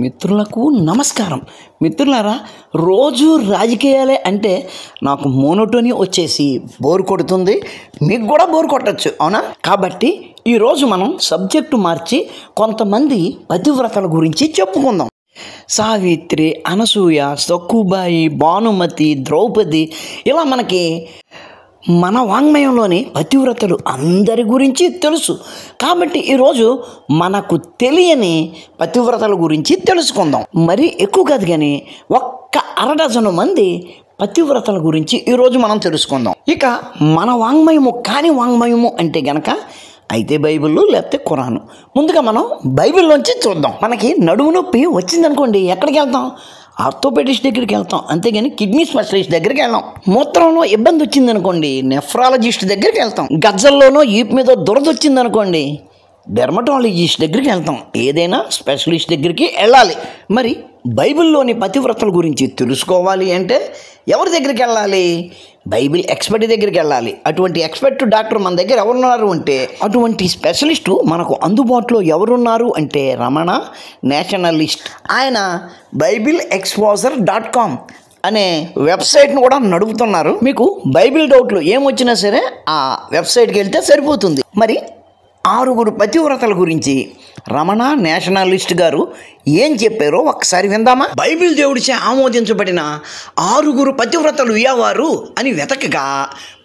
మిత్రులకు నమస్కారం. మిత్రులారా, రోజు రాజకీయాలే అంటే నాకు మోనోటోనీ వచ్చేసి బోర్ కొడుతుంది. మీకు కూడా బోర్ కొట్టచ్చు, అవునా? కాబట్టి ఈరోజు మనం సబ్జెక్టు మార్చి కొంతమంది పతివ్రతల గురించి చెప్పుకుందాం. సావిత్రి, అనసూయ, సక్కుబాయి, భానుమతి, ద్రౌపది, ఇలా మనకి మన వాంగ్మయంలోని పతివ్రతలు అందరి గురించి తెలుసు. కాబట్టి ఈరోజు మనకు తెలియని పతివ్రతల గురించి తెలుసుకుందాం. మరి ఎక్కువ కాదు కానీ ఒక్క అరడజను మంది పతివ్రతల గురించి ఈరోజు మనం తెలుసుకుందాం. ఇక మన వాంగ్మయము కాని వాంగ్మయము అంటే గనక అయితే బైబిల్ లేకపోతే ఖురాను. ముందుగా మనం బైబిల్లోంచి చూద్దాం. మనకి నడుము నొప్పి వచ్చిందనుకోండి, ఎక్కడికి వెళ్తాం? ఆర్థోపెడిస్ట్ దగ్గరికి వెళ్తాం, అంతేగాని కిడ్నీ స్పెషలిస్ట్ దగ్గరికి వెళ్తాం. మూత్రంలో ఇబ్బంది వచ్చిందనుకోండి, నెఫ్రాలజిస్ట్ దగ్గరికి వెళ్తాం. గజ్జల్లోనో ఈపు మీద దురద వచ్చిందనుకోండి, డెర్మటాలజిస్ట్ దగ్గరికి వెళ్తాం. ఏదైనా స్పెషలిస్ట్ దగ్గరికి వెళ్ళాలి. మరి బైబిల్లోని పతివ్రతల గురించి తెలుసుకోవాలి అంటే ఎవరి దగ్గరికి వెళ్ళాలి? బైబిల్ ఎక్స్పర్ట్ దగ్గరికి వెళ్ళాలి. అటువంటి ఎక్స్పర్ట్ డాక్టర్ మన దగ్గర ఎవరున్నారు అంటే, అటువంటి స్పెషలిస్టు మనకు అందుబాటులో ఎవరున్నారు అంటే రమణ నేషనలిస్ట్. ఆయన BibleExposure.com అనే వెబ్సైట్ను కూడా నడుపుతున్నారు. మీకు బైబిల్ డౌట్లు ఏమొచ్చినా సరే ఆ వెబ్సైట్కి వెళ్తే సరిపోతుంది. మరి 6 పతివ్రతల గురించి రమణ నేషనలిస్ట్ గారు ఏం చెప్పారో ఒకసారి విందామా? బైబిల్ దేవుడిచే ఆమోదించబడిన 6 పతివ్రతలు ఎవరు అని వెతకగా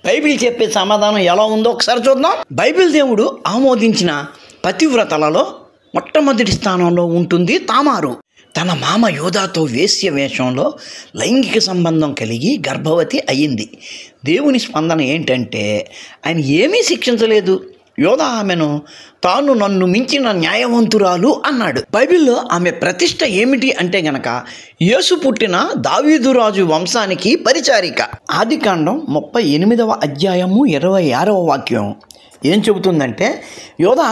బైబిల్ చెప్పే సమాధానం ఎలా ఉందో ఒకసారి చూద్దాం. బైబిల్ దేవుడు ఆమోదించిన పతివ్రతలలో మొట్టమొదటి స్థానంలో ఉంటుంది తామారు. తన మామ యోధాతో వేశ్య వేషంలో లైంగిక సంబంధం కలిగి గర్భవతి అయ్యింది. దేవుని స్పందన ఏంటంటే ఆయన ఏమీ శిక్షించలేదు. యోధా ఆమెను తాను నన్ను మించిన న్యాయవంతురాలు అన్నాడు. బైబిల్లో ఆమె ప్రతిష్ట ఏమిటి అంటే గనక యేసు పుట్టిన దావీదురాజు వంశానికి పరిచారిక. ఆదికాండం 38వ అధ్యాయము 26వ వాక్యం ఏం చెబుతుందంటే, యోధా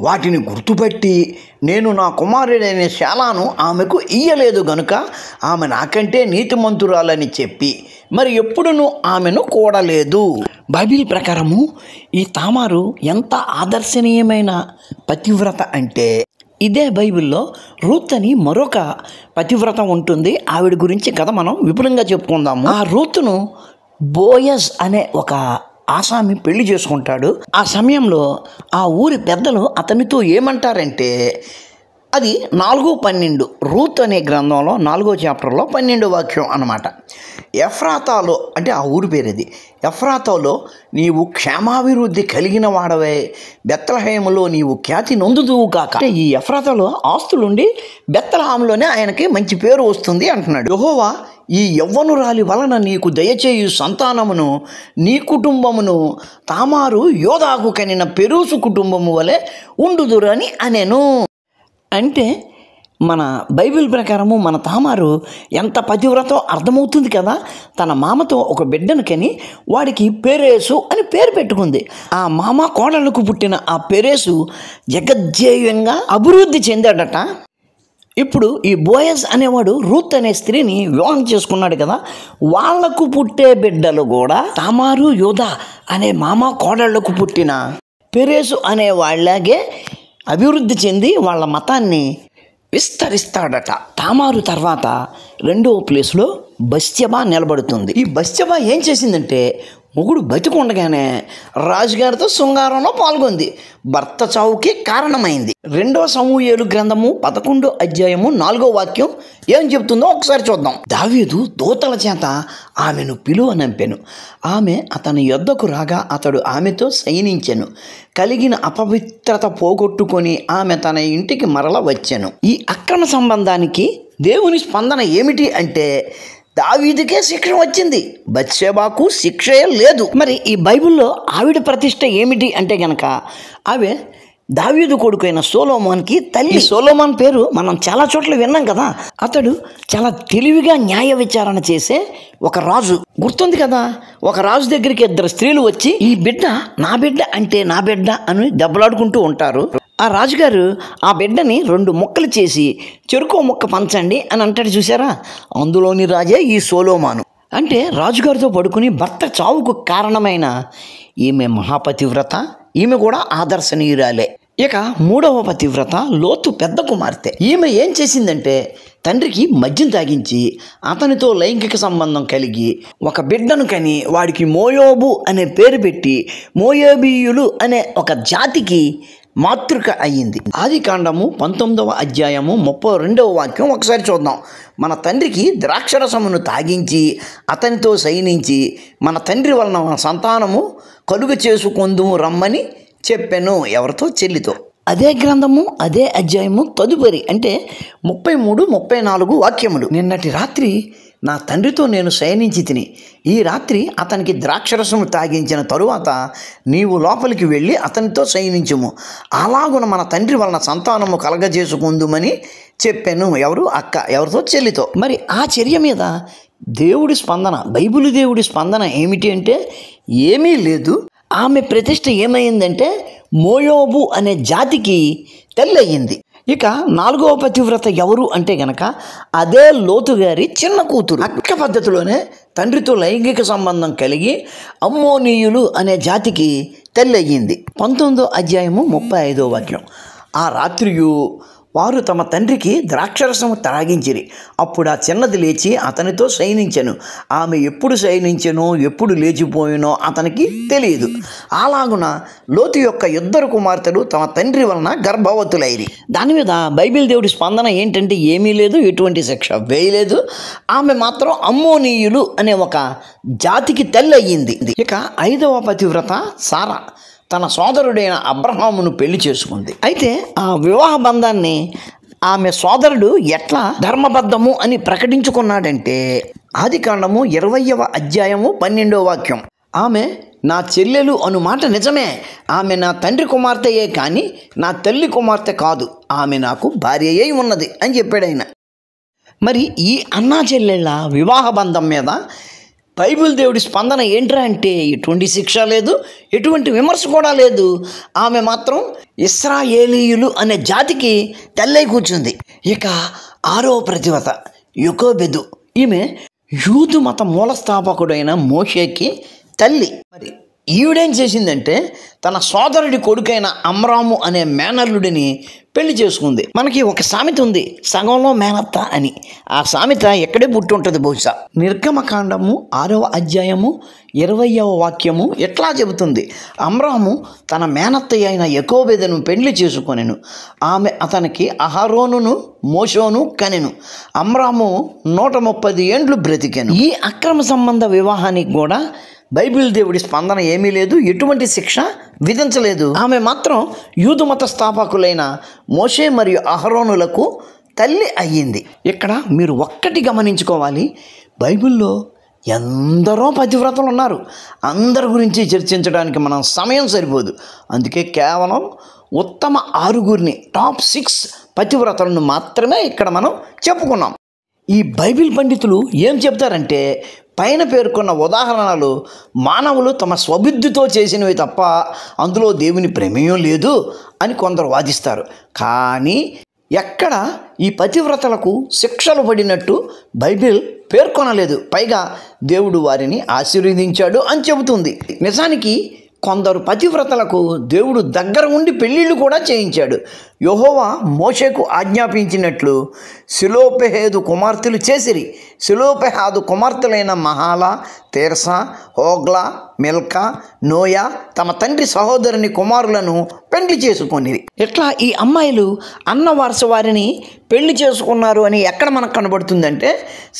వాటిని గుర్తుపట్టి నేను నా కుమారుడైన శాలాను ఆమెకు ఇయ్యలేదు గనుక ఆమె నాకంటే నీతిమంతురాలని చెప్పి మరి ఎప్పుడును ఆమెను కూడలేదు. బైబిల్ ప్రకారము ఈ తామారు ఎంత ఆదర్శనీయమైన పతివ్రత అంటే, ఇదే బైబిల్లో రూత్ అని మరొక పతివ్రత ఉంటుంది. ఆవిడ గురించి కథ మనం విపులంగా చెప్పుకుందాము. ఆ రూతును బోయజ్ అనే ఒక ఆసామి పెళ్లి చేసుకుంటాడు. ఆ సమయంలో ఆ ఊరి పెద్దలు అతనితో ఏమంటారంటే, అది 4:12 రూత్ అనే గ్రంథంలో 4వ చాప్టర్లో 12వ వాక్యం అన్నమాట. ఎఫ్రాతాలో, అంటే ఆ ఊరి పేరు అది, ఎఫ్రాతాలో నీవు క్షేమాభివృద్ధి కలిగిన వాడవే, బెత్లెహేములో నీవు ఖ్యాతి నొందుదువు కాక. అంటే ఈ ఎఫ్రాతాలో ఆస్తులుండి బెత్లెహేములోనే ఆయనకి మంచి పేరు వస్తుంది అంటున్నాడు. యెహోవా ఈ యవ్వనురాలి వలన నీకు దయచేయు సంతానమును నీ కుటుంబమును తామారు యోధాకు కనిన పెరూసు కుటుంబము వలె ఉండుదురని అనెను. అంటే మన బైబిల్ ప్రకారము మన తామారు ఎంత పతివ్రతో అర్థమవుతుంది కదా. తన మామతో ఒక బిడ్డను కని వాడికి పెరేసు అని పేరు పెట్టుకుంది. ఆ మామ కోడళ్లకు పుట్టిన ఆ పెరేసు జగజ్జేయంగా అభివృద్ధి చెందాడట. ఇప్పుడు ఈ బోయజ్ అనేవాడు రూత్ అనే స్త్రీని వివాహం చేసుకున్నాడు కదా, వాళ్లకు పుట్టే బిడ్డలు కూడా తామారు యోధా అనే మామ కోడళ్లకు పుట్టిన పెరేసు అనే వాళ్ళలాగే అభివృద్ధి చెంది వాళ్ళ మతాన్ని విస్తరిస్తాడట. తామారు తర్వాత 2వ ప్లేస్లో బత్షెబా నిలబడుతుంది. ఈ బత్షెబా ఏం చేసిందంటే, మొగుడు బతికుండగానే రాజుగారితో శృంగారంలో పాల్గొంది. భర్త చావుకి కారణమైంది. 2వ సమూయేలు గ్రంథము 11వ అధ్యాయము 4వ వాక్యం ఏం చెప్తుందో ఒకసారి చూద్దాం. దావీదు దూతల చేత ఆమెను పిలువనంపెను. ఆమె అతని యొద్దకు రాగా అతడు ఆమెతో శయనించెను. కలిగిన అపవిత్రత పోగొట్టుకొని ఆమె తన ఇంటికి మరల వచ్చెను. ఈ అక్రమ సంబంధానికి దేవుని స్పందన ఏమిటి అంటే, దావీదుకే శిక్ష వచ్చింది, బత్షెబాకు శిక్షే లేదు. మరి ఈ బైబిల్లో ఆవిడ ప్రతిష్ట ఏమిటి అంటే గనక, ఆమె దావీదు కొడుకైన సొలొమోన్కి తల్లి. సొలొమోన్ పేరు మనం చాలా చోట్ల విన్నాం కదా. అతడు చాలా తెలివిగా న్యాయ విచారణ చేసే ఒక రాజు. గుర్తుంది కదా, ఒక రాజు దగ్గరికి 2 స్త్రీలు వచ్చి ఈ బిడ్డ నా బిడ్డ అంటే నా బిడ్డ అని దెబ్బలాడుకుంటూ ఉంటారు. ఆ రాజుగారు ఆ బిడ్డని 2 ముక్కలు చేసి చెరుకో ముక్క పంచండి అని అంటాడు చూసారా, అందులోని రాజే ఈ సొలొమోను. అంటే రాజుగారితో పడుకుని భర్త చావుకు కారణమైన ఈమె మహాపతివ్రత, ఈమె కూడా ఆదర్శనీయురాలే. ఇక మూడవ పతివ్రత లోతు పెద్ద కుమార్తె. ఈమె ఏం చేసిందంటే తండ్రికి మద్యం తాగించి అతనితో లైంగిక సంబంధం కలిగి ఒక బిడ్డను కని వాడికి మోయోబు అనే పేరు పెట్టి మోయోబీయులు అనే ఒక జాతికి మాతృక అయ్యింది. ఆదికాండము 19వ అధ్యాయము 32వ వాక్యం ఒకసారి చూద్దాం. మన తండ్రికి ద్రాక్షరసమును తాగించి అతనితో శయనించి మన తండ్రి వలన మన సంతానము కలుగ చేసుకొందుము రమ్మని చెప్పాను. ఎవరితో? చెల్లితో. అదే గ్రంథము అదే అధ్యాయము తదుపరి అంటే 33, 34 వాక్యములు. నిన్నటి రాత్రి నా తండ్రితో నేను శయనించి తిని ఈ రాత్రి అతనికి ద్రాక్షరసము తాగించిన తరువాత నీవు లోపలికి వెళ్ళి అతనితో శయనించుము, అలాగున మన తండ్రి వలన సంతానము కలగజేసుకుందుమని చెప్పాను. ఎవరు? అక్క. ఎవరితో? చెల్లితో. మరి ఆ చర్య మీద దేవుడి స్పందన, బైబిల్ దేవుడి స్పందన ఏమిటి అంటే ఏమీ లేదు. ఆమె ప్రతిష్ట ఏమైందంటే మోయోబు అనే జాతికి తెల్లయింది. ఇక 4వ పతివ్రత ఎవరు అంటే గనక అదే లోతు గారి చిన్న కూతురు. అక్క పద్ధతిలోనే తండ్రితో లైంగిక సంబంధం కలిగి అమ్మోనీయులు అనే జాతికి తెల్లయ్యింది. 19వ అధ్యాయము 35వ వాక్యం. ఆ రాత్రియు వారు తమ తండ్రికి ద్రాక్షరసము త్రాగించిరి. అప్పుడు ఆ చిన్నది లేచి అతనితో శయనించెను. ఆమె ఎప్పుడు శయనించెనో ఎప్పుడు లేచిపోయినో అతనికి తెలియదు. అలాగున లోతు యొక్క 2 కుమార్తెలు తమ తండ్రి వలన గర్భవతులైరి. దాని మీద బైబిల్ దేవుడి స్పందన ఏంటంటే ఏమీ లేదు, ఎటువంటి శిక్ష వేయలేదు. ఆమె మాత్రం అమ్మోనీయులు అనే ఒక జాతికి తెల్లయ్యింది. ఇక 5వ పతివ్రత సారా తన సోదరుడైన అబ్రహామును పెళ్లి చేసుకుంది. అయితే ఆ వివాహ బంధాన్ని ఆమె సోదరుడు ఎట్లా ధర్మబద్ధము అని ప్రకటించుకున్నాడంటే ఆదికాండము 20వ అధ్యాయము 12వ వాక్యం. ఆమె నా చెల్లెలు అను మాట నిజమే, ఆమె నా తండ్రి కుమార్తెయే కానీ నా తల్లి కుమార్తె కాదు, ఆమె నాకు భార్య అయి ఉన్నది అని చెప్పాడు ఆయన. మరి ఈ అన్నా చెల్లెళ్ళ వివాహ బంధం మీద బైబిల్ దేవుడి స్పందన ఏంట్రా అంటే ఎటువంటి శిక్ష లేదు, ఎటువంటి విమర్శ కూడా లేదు. ఆమె మాత్రం ఇశ్రాయేలీయులు అనే జాతికి తెల్లై కూర్చుంది. ఇక 6వ పతివ్రత యోకోబెదు. ఈమె యూదు మత మూలస్థాపకుడైన మోషేకి తల్లి. మరి ఈవిడేం చేసిందంటే తన సోదరుడి కొడుకైన అమ్రాము అనే మేనల్లుడిని పెళ్లి చేసుకుంది. మనకి ఒక సామెత ఉంది, సగంలో మేనత్త అని. ఆ సామెత ఎక్కడే పుట్టి ఉంటుంది బహుశా. నిర్గమకాండము 6వ అధ్యాయము 20వ వాక్యము ఎట్లా చెబుతుంది, అమ్రాము తన మేనత్త అయిన యోకోబెదును పెళ్లి చేసుకొనెను. ఆమె అతనికి అహరోనును మోషోను కనెను. అమ్రాము 130 ఏండ్లు బ్రతికెను. ఈ అక్రమ సంబంధ వివాహానికి కూడా బైబిల్ దేవుడి స్పందన ఏమీ లేదు, ఎటువంటి శిక్ష విధించలేదు. ఆమె మాత్రం యూదు మత స్థాపకులైన మోషే మరియు అహరోనులకు తల్లి అయ్యింది. ఇక్కడ మీరు ఒక్కటి గమనించుకోవాలి, బైబిల్లో ఎందరో పతివ్రతలు ఉన్నారు. అందరి గురించి చర్చించడానికి మనం సమయం సరిపోదు. అందుకే కేవలం ఉత్తమ 6 టాప్ 6 పతివ్రతలను మాత్రమే ఇక్కడ మనం చెప్పుకున్నాం. ఈ బైబిల్ పండితులు ఏం చెప్తారంటే పైన పేర్కొన్న ఉదాహరణలు మానవులు తమ స్వబుద్ధితో చేసినవి తప్ప అందులో దేవుని ప్రమేయం లేదు అని కొందరు వాదిస్తారు. కానీ ఎక్కడ ఈ పతివ్రతలకు శిక్షలు పడినట్టు బైబిల్ పేర్కొనలేదు. పైగా దేవుడు వారిని ఆశీర్వదించాడు అని చెబుతుంది. నిజానికి కొందరు పతివ్రతలకు దేవుడు దగ్గర ఉండి పెళ్ళిళ్ళు కూడా చేయించాడు. యెహోవా మోషేకు ఆజ్ఞాపించినట్లు సిలోపెహేదు కుమార్తెలు చేసిరి. సిలోపెహాదు కుమార్తెలైన మహాలా, తెర్సా, హోగ్లా, మిల్కా, నోయా తమ తండ్రి సహోదరుని కుమారులను పెళ్లి చేసుకొనిరి. ఇట్లా ఈ అమ్మాయిలు అన్న వరుస వారిని పెళ్లి చేసుకున్నారు అని ఎక్కడ మనకు కనబడుతుందంటే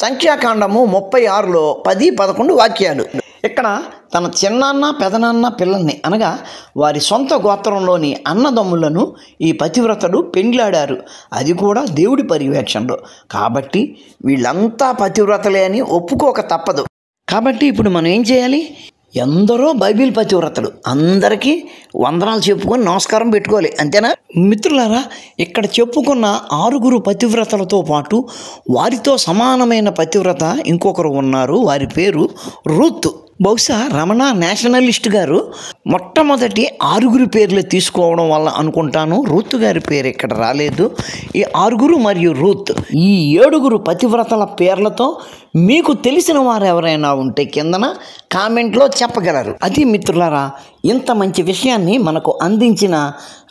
సంఖ్యాకాండము 36లో 10-11 వాక్యాలు. ఇక్కడ తన చిన్నాన్న పెదనాన్న పిల్లల్ని అనగా వారి సొంత గోత్రంలోని అన్నదమ్ములను ఈ పతివ్రతలు పెండ్లాడారు, అది కూడా దేవుడి పర్యవేక్షణలో. కాబట్టి వీళ్ళంతా పతివ్రతలే అని ఒప్పుకోక తప్పదు. కాబట్టి ఇప్పుడు మనం ఏం చేయాలి? ఎందరో బైబిల్ పతివ్రతలు, అందరికీ వందనాలు చెప్పుకొని నమస్కారం పెట్టుకోవాలి, అంతేనా మిత్రులారా? ఇక్కడ చెప్పుకున్న 6 పతివ్రతలతో పాటు వారితో సమానమైన పతివ్రత ఇంకొకరు ఉన్నారు. వారి పేరు రూతు. బహుశా రమణ నేషనలిస్ట్ గారు మొట్టమొదటి 6 పేర్లు తీసుకోవడం వల్ల అనుకుంటాను రూత్ గారి పేరు ఇక్కడ రాలేదు. ఈ 6 మరియు రూత్, ఈ 7 పతివ్రతల పేర్లతో మీకు తెలిసిన వారు ఎవరైనా ఉంటే కిందన కామెంట్లో చెప్పగలరు. అది మిత్రులారా, ఇంత మంచి విషయాన్ని మనకు అందించిన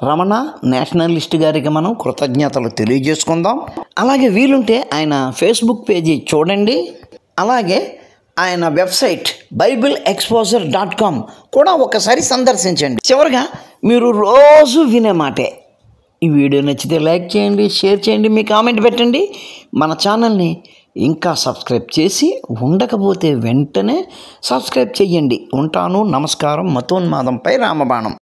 రమణ నేషనలిస్ట్ గారికి మనం కృతజ్ఞతలు తెలియజేసుకుందాం. అలాగే వీలుంటే ఆయన ఫేస్బుక్ పేజీ చూడండి. అలాగే ఆయన వెబ్సైట్ BibleExposure.com కూడా ఒకసారి సందర్శించండి. చివరిగా మీరు రోజు వినే మాటే, ఈ వీడియో నచ్చితే లైక్ చేయండి, షేర్ చేయండి, మీ కామెంట్ పెట్టండి. మన ఛానల్ని ఇంకా సబ్స్క్రైబ్ చేసి ఉండకపోతే వెంటనే సబ్స్క్రైబ్ చేయండి. ఉంటాను. నమస్కారం. మతోన్మాదంపై రామబాణం.